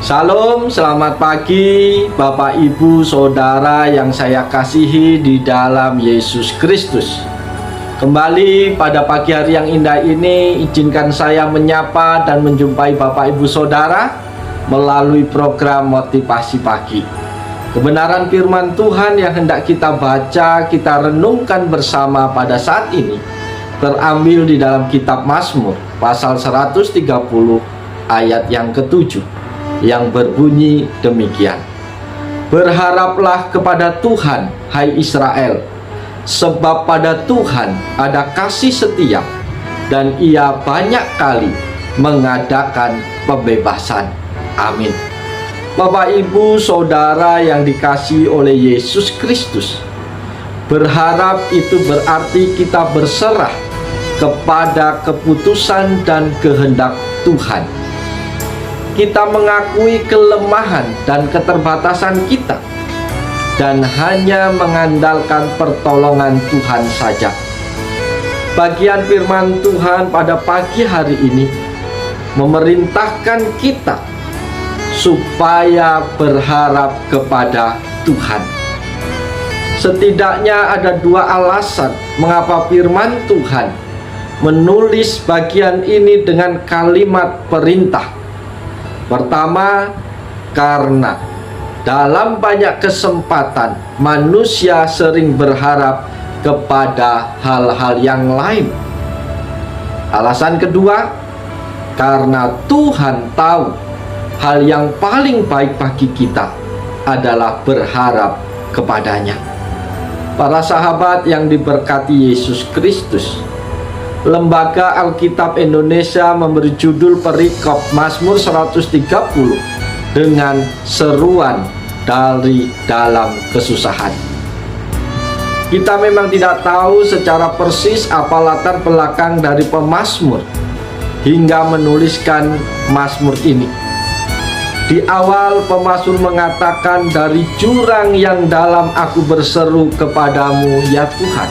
Salam, selamat pagi Bapak Ibu Saudara yang saya kasihi di dalam Yesus Kristus. Kembali pada pagi hari yang indah ini, izinkan saya menyapa dan menjumpai Bapak Ibu Saudara melalui program Motivasi Pagi. Kebenaran firman Tuhan yang hendak kita baca, kita renungkan bersama pada saat ini terambil di dalam kitab Mazmur pasal 130 ayat yang ke-7 yang berbunyi demikian. Berharaplah kepada Tuhan, hai Israel, sebab pada Tuhan ada kasih setia dan Ia banyak kali mengadakan pembebasan. Amin. Bapak, Ibu, Saudara yang dikasihi oleh Yesus Kristus, berharap itu berarti kita berserah kepada keputusan dan kehendak Tuhan. Kita mengakui kelemahan dan keterbatasan kita dan hanya mengandalkan pertolongan Tuhan saja. Bagian firman Tuhan pada pagi hari ini memerintahkan kita supaya berharap kepada Tuhan. Setidaknya ada dua alasan mengapa firman Tuhan menulis bagian ini dengan kalimat perintah. Pertama, karena dalam banyak kesempatan manusia sering berharap kepada hal-hal yang lain. Alasan kedua, karena Tuhan tahu hal yang paling baik bagi kita adalah berharap kepadanya. Para sahabat yang diberkati Yesus Kristus, Lembaga Alkitab Indonesia memberi judul perikop Mazmur 130 dengan seruan dari dalam kesusahan. Kita memang tidak tahu secara persis apa latar belakang dari pemazmur hingga menuliskan mazmur ini. Di awal pemazmur mengatakan, dari jurang yang dalam aku berseru kepadamu ya Tuhan.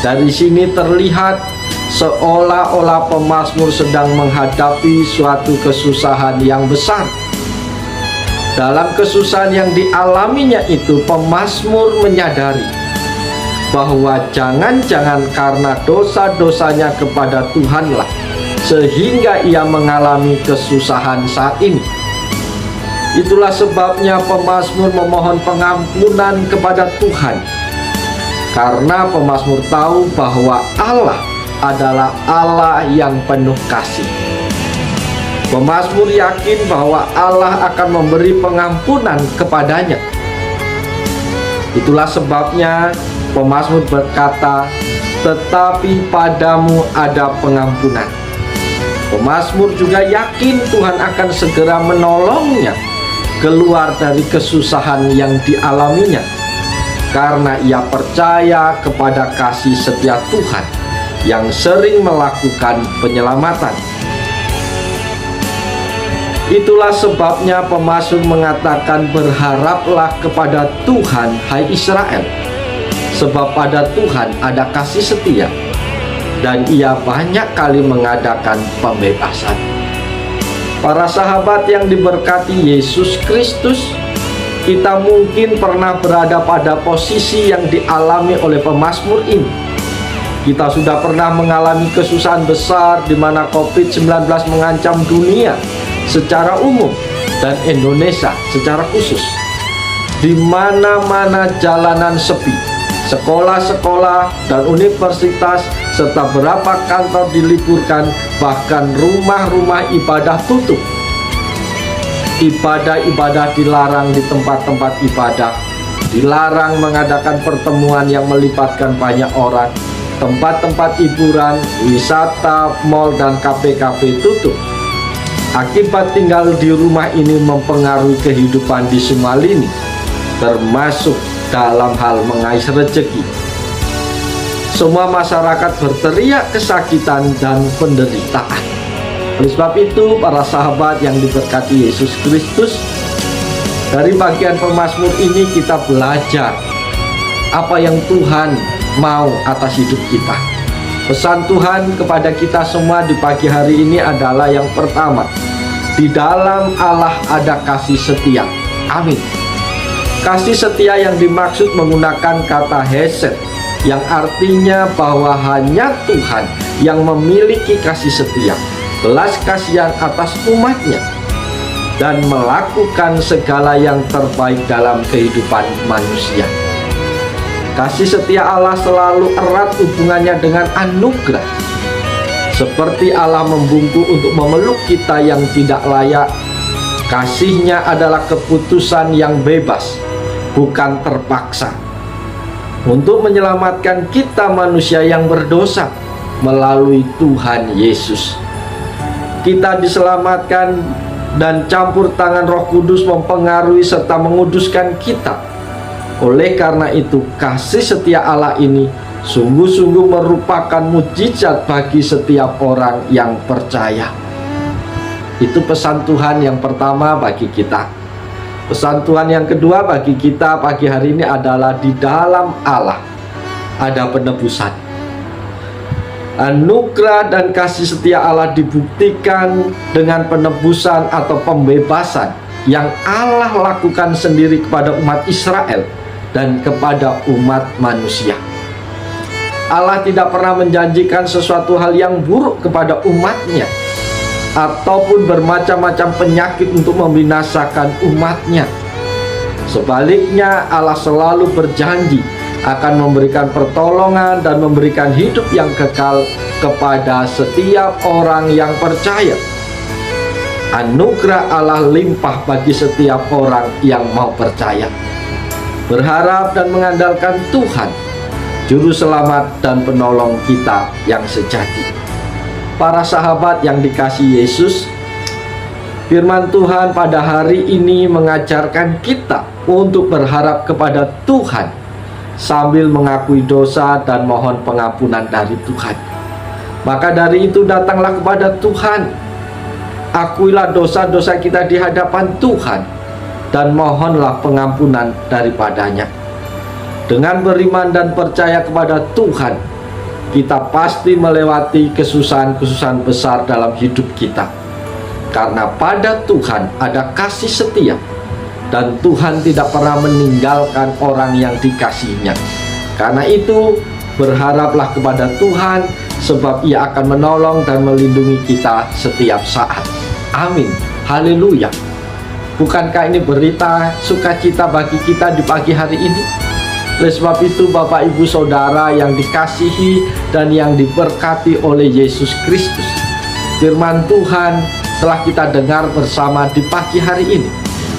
Dari sini terlihat seolah-olah pemazmur sedang menghadapi suatu kesusahan yang besar. Dalam kesusahan yang dialaminya itu, pemazmur menyadari bahwa jangan-jangan karena dosa-dosanya kepada Tuhanlah sehingga ia mengalami kesusahan saat ini. Itulah sebabnya pemazmur memohon pengampunan kepada Tuhan, karena pemazmur tahu bahwa Allah adalah Allah yang penuh kasih. Pemazmur yakin bahwa Allah akan memberi pengampunan kepadanya. Itulah sebabnya pemazmur berkata, tetapi padamu ada pengampunan. Pemazmur juga yakin Tuhan akan segera menolongnya keluar dari kesusahan yang dialaminya, karena ia percaya kepada kasih setia Tuhan yang sering melakukan penyelamatan. Itulah sebabnya pemazmur mengatakan, berharaplah kepada Tuhan, hai Israel, sebab pada Tuhan ada kasih setia dan Ia banyak kali mengadakan pembebasan. Para sahabat yang diberkati Yesus Kristus, kita mungkin pernah berada pada posisi yang dialami oleh pemazmur ini. Kita sudah pernah mengalami kesusahan besar di mana COVID-19 mengancam dunia secara umum dan Indonesia secara khusus. Di mana-mana jalanan sepi, sekolah-sekolah dan universitas serta beberapa kantor diliburkan, bahkan rumah-rumah ibadah tutup. Ibadah-ibadah dilarang di tempat-tempat ibadah, dilarang mengadakan pertemuan yang melibatkan banyak orang, tempat-tempat hiburan, wisata, mal dan kafe-kafe tutup. Akibat tinggal di rumah ini mempengaruhi kehidupan di semua lini, termasuk dalam hal mengais rezeki. Semua masyarakat berteriak kesakitan dan penderitaan. Oleh sebab itu, para sahabat yang diberkati Yesus Kristus, dari bagian pemazmur ini kita belajar apa yang Tuhan mau atas hidup kita. Pesan Tuhan kepada kita semua di pagi hari ini adalah yang pertama, Di dalam Allah ada kasih setia. Amin. Kasih setia yang dimaksud menggunakan kata hesed, yang artinya bahwa hanya Tuhan yang memiliki kasih setia, belas kasihan atas umatnya, dan melakukan segala yang terbaik dalam kehidupan manusia. Kasih setia Allah selalu erat hubungannya dengan anugerah. Seperti Allah membungkuk untuk memeluk kita yang tidak layak, kasih-Nya adalah keputusan yang bebas, bukan terpaksa, untuk menyelamatkan kita manusia yang berdosa melalui Tuhan Yesus. Kita diselamatkan dan campur tangan Roh Kudus mempengaruhi serta menguduskan kita. Oleh karena itu, kasih setia Allah ini sungguh-sungguh merupakan mukjizat bagi setiap orang yang percaya. Itu pesan Tuhan yang pertama bagi kita. Pesan Tuhan yang kedua bagi kita pagi hari ini adalah di dalam Allah ada penebusan. Anugerah dan kasih setia Allah dibuktikan dengan penebusan atau pembebasan yang Allah lakukan sendiri kepada umat Israel dan kepada umat manusia. Allah tidak pernah menjanjikan sesuatu hal yang buruk kepada umatnya, ataupun bermacam-macam penyakit untuk membinasakan umatnya. Sebaliknya, Allah selalu berjanji akan memberikan pertolongan dan memberikan hidup yang kekal kepada setiap orang yang percaya. Anugerah Allah limpah bagi setiap orang yang mau percaya, berharap dan mengandalkan Tuhan, Juru Selamat dan Penolong kita yang sejati. Para sahabat yang dikasihi Yesus, firman Tuhan pada hari ini mengajarkan kita untuk berharap kepada Tuhan sambil mengakui dosa dan mohon pengampunan dari Tuhan. Maka dari itu datanglah kepada Tuhan, akuilah dosa-dosa kita di hadapan Tuhan, dan mohonlah pengampunan daripadanya. Dengan beriman dan percaya kepada Tuhan, kita pasti melewati kesusahan-kesusahan besar dalam hidup kita. Karena pada Tuhan ada kasih setia, dan Tuhan tidak pernah meninggalkan orang yang dikasihinya. Karena itu, berharaplah kepada Tuhan, sebab Ia akan menolong dan melindungi kita setiap saat. Amin. Haleluya. Bukankah ini berita sukacita bagi kita di pagi hari ini? Oleh sebab itu, Bapak, Ibu, Saudara yang dikasihi dan yang diberkati oleh Yesus Kristus, firman Tuhan telah kita dengar bersama di pagi hari ini.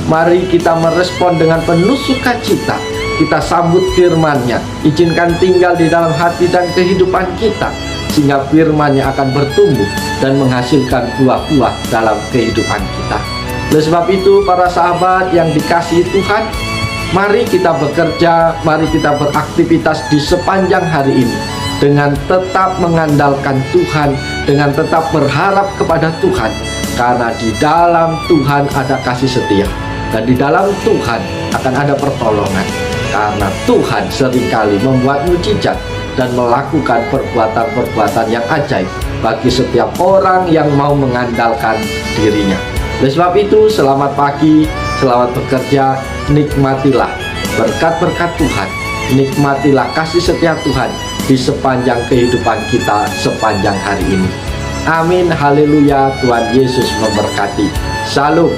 Mari kita merespon dengan penuh sukacita. Kita sambut firman-Nya, izinkan tinggal di dalam hati dan kehidupan kita, sehingga firman-Nya akan bertumbuh dan menghasilkan buah-buah dalam kehidupan kita. Oleh sebab itu, para sahabat yang dikasihi Tuhan, mari kita bekerja, mari kita beraktivitas di sepanjang hari ini dengan tetap mengandalkan Tuhan, dengan tetap berharap kepada Tuhan, karena di dalam Tuhan ada kasih setia, dan di dalam Tuhan akan ada pertolongan, karena Tuhan seringkali membuat mukjizat dan melakukan perbuatan-perbuatan yang ajaib bagi setiap orang yang mau mengandalkan dirinya. Oleh sebab itu, selamat pagi, selamat bekerja, nikmatilah berkat-berkat Tuhan, nikmatilah kasih setia Tuhan di sepanjang kehidupan kita sepanjang hari ini. Amin, haleluya, Tuhan Yesus memberkati. Shalom.